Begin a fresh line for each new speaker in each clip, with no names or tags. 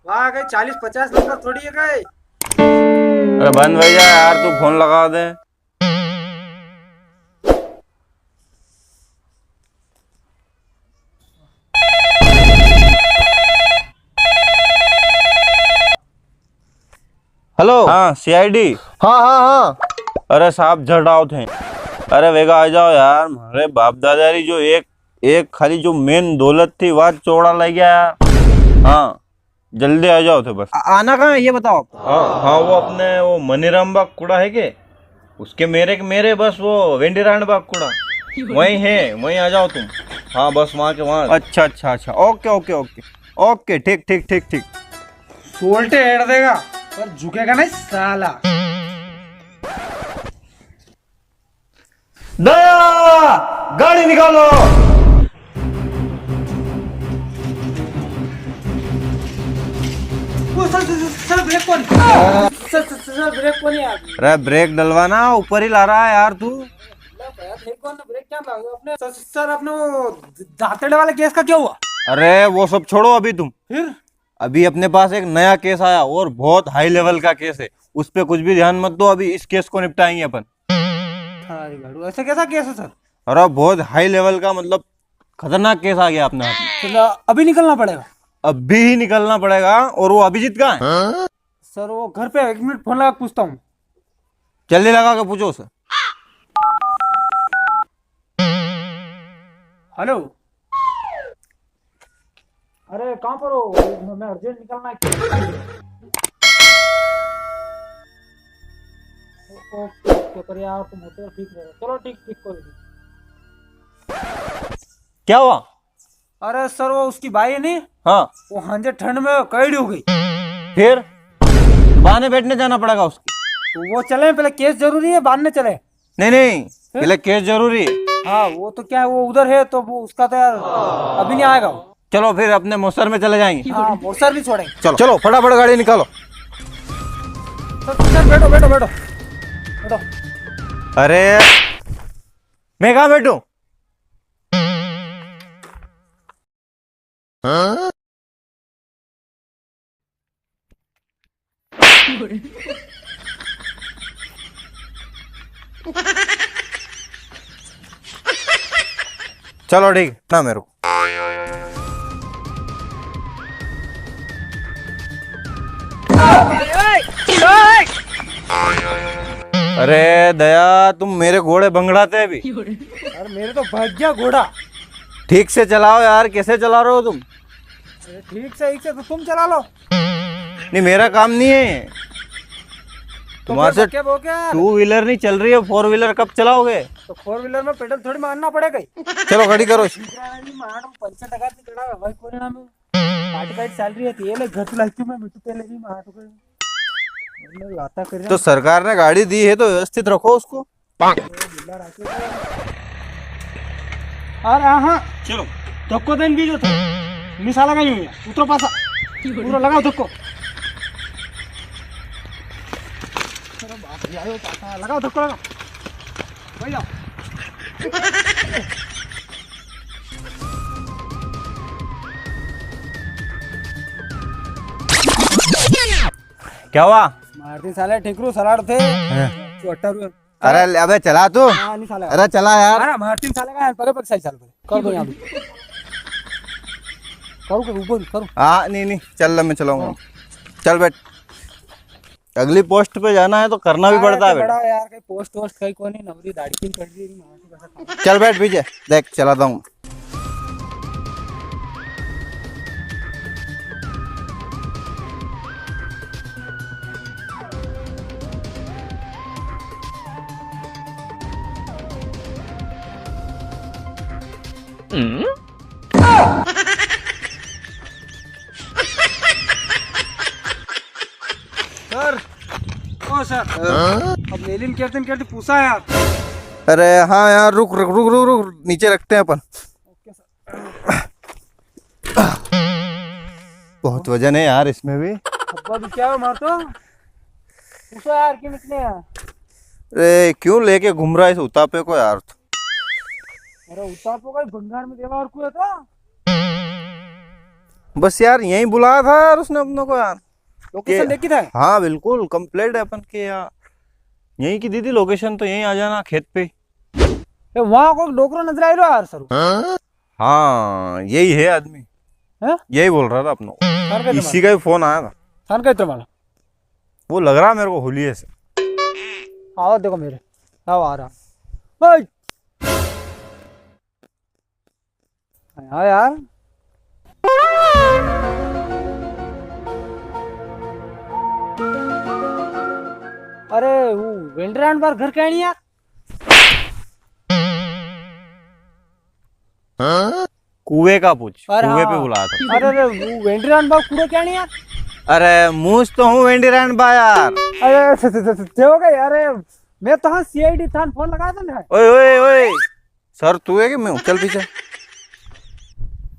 वाह गई 40-50 नंबर थोड़ी है गए।
अरे बंद भैया यार, तू फोन लगा दे।
हेलो।
हाँ सीआईडी।
हाँ हाँ हाँ।
अरे साहब झड़ाओ थे। अरे वेगा आ जाओ यार, हमारे बाप दादारी जो एक एक खाली जो मेन दौलत थी वह चौड़ा लग गया यार। हाँ जल्दी आ जाओ थे बस।
आना कहाँ है ये बताओ आप।
हाँ हाँ, वो अपने वो मनीराम बाग कूड़ा है के उसके मेरे मेरे बस वो वेंडीरांड बाग कूड़ा वहीं है, वहीं आ जाओ तुम। हाँ बस वहाँ के वहाँ। अच्छा अच्छा अच्छा, ओके ओके ओके ओके, ठीक ठीक ठीक ठीक।
सोल्टे हेड देगा पर झुकेगा नहीं साला।
दया गाड़ी निकालो।
वो सर ब्रेक कौन सर ब्रेक कौन है आप।
अरे ब्रेक डलवाना, ऊपर ही ला रहा है यार तू।
ब्रेक कौन ब्रेक क्या लगा अपने सर अपने वो दांतड़े वाले केस का क्या हुआ।
अरे वो सब छोड़ो अभी तुम।
फिर
अभी अपने पास एक नया केस आया और बहुत हाई लेवल का केस है, उस पे कुछ भी ध्यान मत दो, अभी इस केस को निपटाएंगे अपन।
अरे गाड़ू ऐसा कैसा केस है सर।
अरे बहुत हाई लेवल का, मतलब खतरनाक केस आ गया अपने हाथ में।
तो अभी निकलना पड़ेगा।
अभी ही निकलना पड़ेगा। और वो अभिजीत कहाँ है?
सर वो घर पे 1 मिनट फोन लगा पूछता हूँ।
जल्दी लगा के पूछो उसे।
हेलो। अरे कहाँ पर हो, मैं अर्जेंट निकलना है। ओके ओके पर यार तुम होते हो ठीक रहेगा। चलो ठीक ठीक कोई नहीं।
क्या हुआ?
अरे सर वो उसकी भाई है नहीं,
हाँ
वो हांजे ठंड में कैडी हो गई।
फिर बहाने बैठने जाना पड़ेगा उसकी।
तो वो चले पहले, केस जरूरी है बाद में चले।
नहीं नहीं, पहले केस जरूरी है।
हाँ वो तो क्या है, वो उधर है तो वो उसका तो यार अभी नहीं आएगा वो।
चलो फिर अपने मोसर में चले जाएंगे।
हाँ मोटर भी छोड़ेंगे।
चलो चलो फटाफट गाड़ी निकालो।
सर बैठो बैठो बैठो बैठो।
अरे मैं कहाँ बैठूं? चलो ठीक ना मेरे को। अरे दया, तुम मेरे घोड़े भंगड़ाते अभी।
अरे मेरे तो भाग गया घोड़ा।
ठीक से चलाओ यार, कैसे चला रहे हो तुम?
अरे ठीक से तो तुम चला लो।
नहीं मेरा काम नहीं है। तुम्हारे से
क्या वो क्या यार?
2 व्हीलर नहीं चल रही है, 4 व्हीलर कब चलाओगे?
तो 4 व्हीलर में पेडल थोड़ी मारना पड़ेगा ही।
चलो गाड़ी करो।
पैसा टका से चढ़ा भाई कोने नाम पार्टी काट सैलरी है ये ले घर तो लाइक में मिट्टी पहले भी मार तो लाता कर
तो सरकार ने गाड़ी दी है तो व्यवस्थित रखो उसको।
अरे हाँ चलो धक्को देन भी जो था मिसाला का यूं उतरो पासा पूरा लगाओ धक्को। अरे बाप रे आयो पासा लगाओ धक्को लगाओ भाई जाओ।
क्या हुआ?
मारती साले ठेकरू सलाड थे चोटर।
अरे अबे चला तू।
हाँ नहीं साले।
अरे चला यार।
अरे मारती साले का परे पर सही साल कर दो यहाँ भी करो के ऊपर करो।
हाँ नहीं नहीं चल मैं चलाऊंगा। चल बैठ, अगली पोस्ट पे जाना है तो करना भी पड़ता है
बड़ा
बेटा।
यार कहीं पोस्ट वोस्ट कहीं कोई नहीं नवरी दाढ़ी की कर दी मार।
चल बैठ पीछे, देख चलाता हूँ।
सर ओ सर अब लेलिन कहते पूछा यार।
अरे हाँ यार, रुक रुक रुक रुक रुक, नीचे रखते हैं अपन।
Okay sir.
बहुत वजन है यार इसमें भी।
अब्बा भी क्या मार तो पूछो यार क्यों निकले यार।
अरे क्यों लेके घूम रहा है इस उतापे को यार?
अरे उतार को कोई बंगाल में देवा और कोई था।
बस यार यहीं बुलाया था यार उसने अपनों को यार।
लोकेशन देखी था?
हाँ बिल्कुल कंप्लीट है अपन के यार। यहीं की दीदी लोकेशन तो यहीं आ जाना खेत पे।
वहाँ को डोकरो नजर आ रहा यार सर।
हाँ यही है आदमी।
हैं?
यही बोल रहा था अपनों को।
थान का
इसी का ही फोन आया था।
थान का तुम्हारा
वो लग रहा मेरे को होलिये से।
आओ देखो मेरे आओ आ रहा। ओए हाँ यार अरे वो वेंडरान बार घर क्या नहीं यार?
कुएं का पूछ।
अरे
कुएं पे
हाँ।
बुलाया था।
अरे वो वेंडरान बार कूड़े क्या नहीं यार?
अरे मूस तो हूँ वेंडीरैंड बा यार।
अरे हो गए। अरे मैं तो हाँ सीआईडी थान फोन लगाया था ना।
ओए ओए ओए सर तू है कि मैं हूँ? चल पीछे।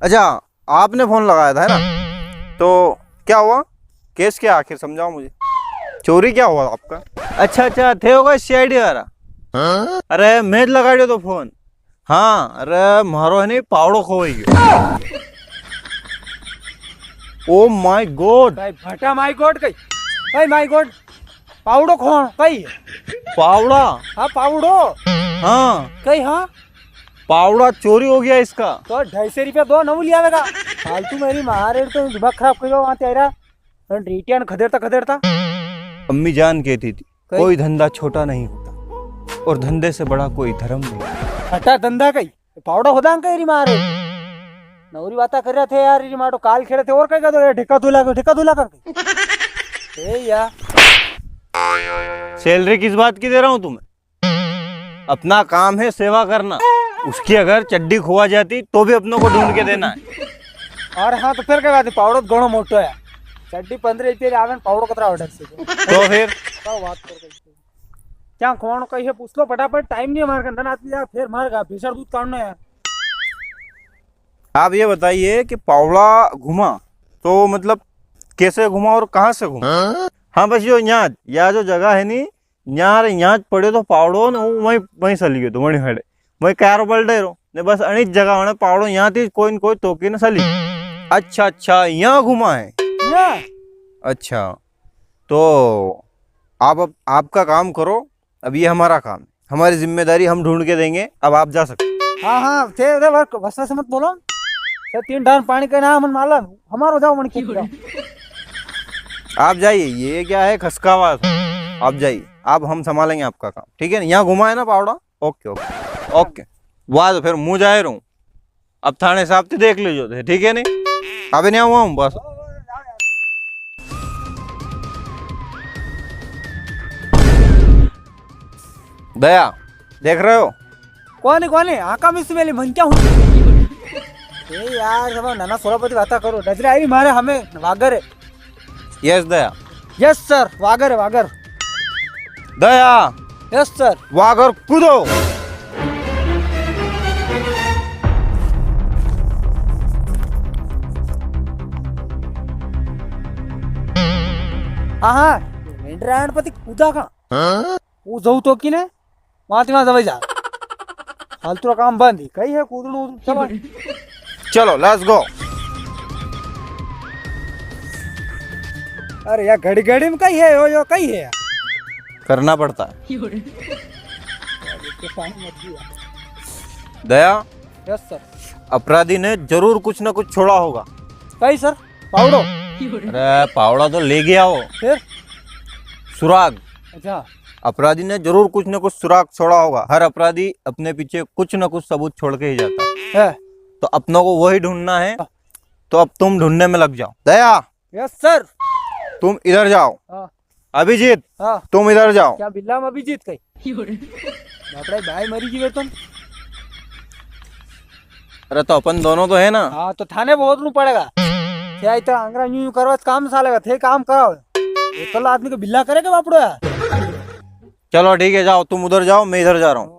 अच्छा आपने फोन लगाया था है ना? तो क्या हुआ केस क्या आखिर समझाओ मुझे। चोरी क्या हुआ आपका? अच्छा थे होगा सीआईडी वाला। अरे मैं लगा दियो तो फोन। हाँ अरे मारो है नहीं पावड़ो खोई गयो। Oh my God.
भाई भटा माय गॉड कई भाई माय गॉड पावड़ो खोण कई
पावड़ा।
हाँ पावड़ो
हाँ
कई हाँ
पावड़ा चोरी हो गया इसका।
तो 250 रुपया दो नमू लिया आवेगा फालतू मेरी मारे तो दिमाग खराब कर वहाँ तेरा रिटियन खदेड़ता
अम्मी जान कहती थी कोई धंधा छोटा नहीं होता और धंधे से बड़ा कोई धर्म नहीं।
हटा धंधा कई पावड़ा होदा कई री मारे नौरी बाता कर रहे थे यार री मारो काल खेले थे और कई का तो ढेका धुला कर ए यार
सैलरी किस बात की दे रहा हूँ तुम्हें? अपना काम है सेवा करना। उसकी अगर चड्डी खोआ जाती तो भी अपनों को ढूंढ के देना है।
और हाँ तो फिर क्या बात है पावड़ो घणो मोटो है चड्डी 15 रुपया आवे पावड़ो कतरा ऑर्डर से
तो फिर
बात कर क्या कौन कही है पूछ लो फटाफट टाइम नहीं हमारे अंदर आती यार फिर मारेगा भीषण दूध काटना यार।
आप ये बताइए कि पावड़ा घुमा तो मतलब कैसे घुमा और कहाँ से घुमा? हाँ बस यो यहाँ या जो जगह है नी यहाँ पड़े तो पावड़ो ने वहीं वहीं सली गयो तो वहीं हेडे वहीं कार बल्डे रो ने बस अनिच जगह ने पावड़ो यहाँ थी कोई न कोई तोकी ने सली। अच्छा यहाँ घुमा है। अच्छा तो आप आपका काम करो अब ये हमारा काम है हमारी जिम्मेदारी हम ढूंढ के देंगे अब आप जा सकते।
हाँ थे वस्ता से मत बोलो थे 3 डान पानी का नाम माला हमारो जाओ मन की
आप जाइए ये क्या है खसकावा आप जाइए आप हम संभालेंगे आपका काम ठीक है ना। यहाँ घुमा है ना पावड़ा। ओके ओके ओके वाह तो फिर मुँह जाए रहूँ अब थाने साहब तो देख लीजिए थे ठीक है नहीं अभी नहीं हुआ हूँ बस। दया देख रहे हो?
कौन है आका मिस मेली मन क्या हूँ ए यार सब नाना सोलापति बाता करो नजरे आई मारे हमें वागर है।
यस दया।
यस सर वागर है वागर।
दया
यस सर
वागर कूदो।
हाँ वेंडरायणपति कूदा का वो जाऊ तो कि ने वहाँ जब जा फालतू काम बंद ही कही है कूदनो चलो
चलो लेट्स गो।
अरे यार घड़ी में कही है यो कही है
करना पड़ता है। दया
यस सर
अपराधी ने जरूर कुछ ना कुछ छोड़ा होगा।
कही सर पावड़ो
अरे पावड़ा तो ले गया हो
फिर
सुराग।
अच्छा
अपराधी ने जरूर कुछ न कुछ सुराग छोड़ा होगा। हर अपराधी अपने पीछे कुछ न कुछ सबूत छोड़ के ही जाता
है
तो अपनों को वही ढूंढना है। तो अब तुम ढूंढने में लग जाओ। दया
यस सर
तुम इधर जाओ।
हाँ
अभिजीत
हाँ
तुम इधर जाओ।
क्या बिल्ला में अभिजीत कही बापड़े भाई मरी जी तुम।
अरे तो अपन दोनों तो है ना।
हाँ तो थाने बहुत रू पड़ेगा क्या इतना अंग्रा यूं करवा काम सालेगा थे काम कराओ ये तो आदमी को बिल्ला करेगा बापड़ो यार।
चलो ठीक है जाओ तुम उधर जाओ मैं इधर जा रहा हूँ।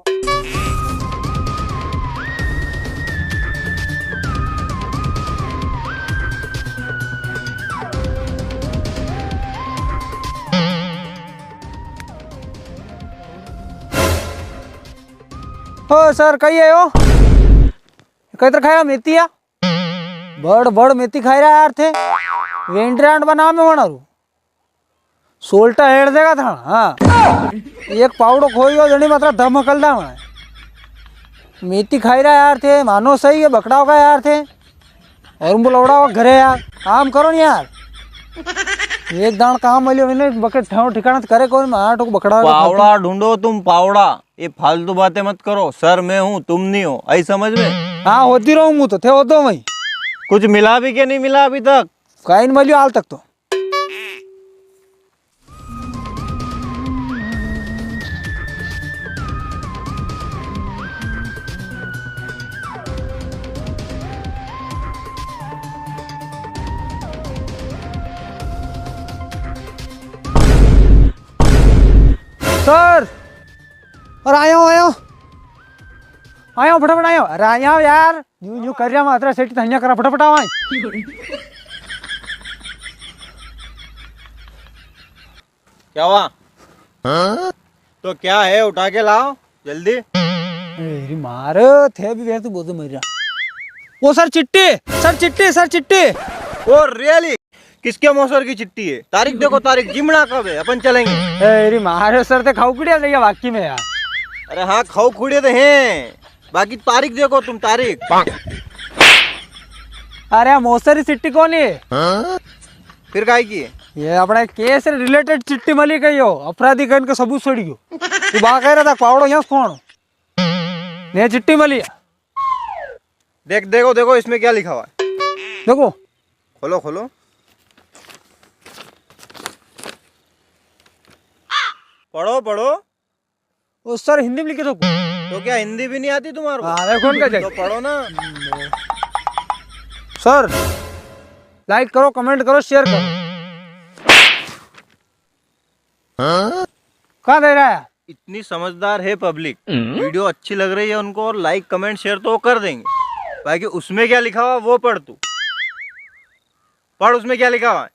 हो सर कही है यो कई तरह खाया मेतिया बड़ बड़ मेथी खाई रहा यार थे वेंड्रांड बना में होणार सोल्टा हेड देगा था हाँ एक पावड़ो खोई जनी मात्रा धमकल दा मेथी खाई रहा यार थे मानो सही है बकड़ाओ का यार थे और बुलौड़ा घरे यार काम करो ना यार एक दान काम मिले बकरे ठिकाना करे कौन आठ बकड़ा
पावड़ा ढूंढो तुम पावड़ा, ये फालतू बातें मत करो। सर मैं हूँ तुम नहीं हो, आई समझ में?
हाँ होती रहूंगी तो थे हो दो वही
कुछ मिला भी के नहीं मिला अभी तक?
कहीं मिलियो हाल तक तो सर और आयो फटाफट आयो अरे आया यार यूं यूं कर रहा मात्रा सेट धनिया करा फटाफट आओ
क्या हुआ? तो क्या है, उठा के लाओ जल्दी।
मेरी मार थे भी वे तो बोझ मेरा वो सर चिट्ठी
ओ रियली? किसके मौसर की चिट्ठी है? तारीख देखो, तारीख जिमना कब है, अपन चलेंगे।
मेरी मार सर ते खाऊ कुड़िया नहीं बाकी में यार
अरे हाँ खाओ खुड़े तो हैं, बाकी तारीख देखो तुम, तारीख।
अरे मोसरी चिट्ठी कौन है
फिर काय की है?
ये अपने केस से रिलेटेड चिट्ठी मली गई हो अपराधी कन के सबूत छोड़ी गयो तू बा कह रहा था पावड़ो यहाँ कौन ने चिट्ठी मली
देखो देखो इसमें क्या लिखा हुआ है,
देखो
खोलो खोलो। पढ़ो पढ़ो।
वो सर हिंदी में लिखे तो
तो क्या हिंदी भी नहीं आती तुम्हारे को?
अरे कौन का
तो पढ़ो ना।
सर लाइक करो कमेंट करो शेयर करो कहाँ दे रहा है
इतनी समझदार है पब्लिक, वीडियो अच्छी लग रही है उनको और लाइक कमेंट शेयर तो वो कर देंगे, बाकी उसमें क्या लिखा हुआ वो पढ़ तू, पढ़ उसमें क्या लिखा हुआ है।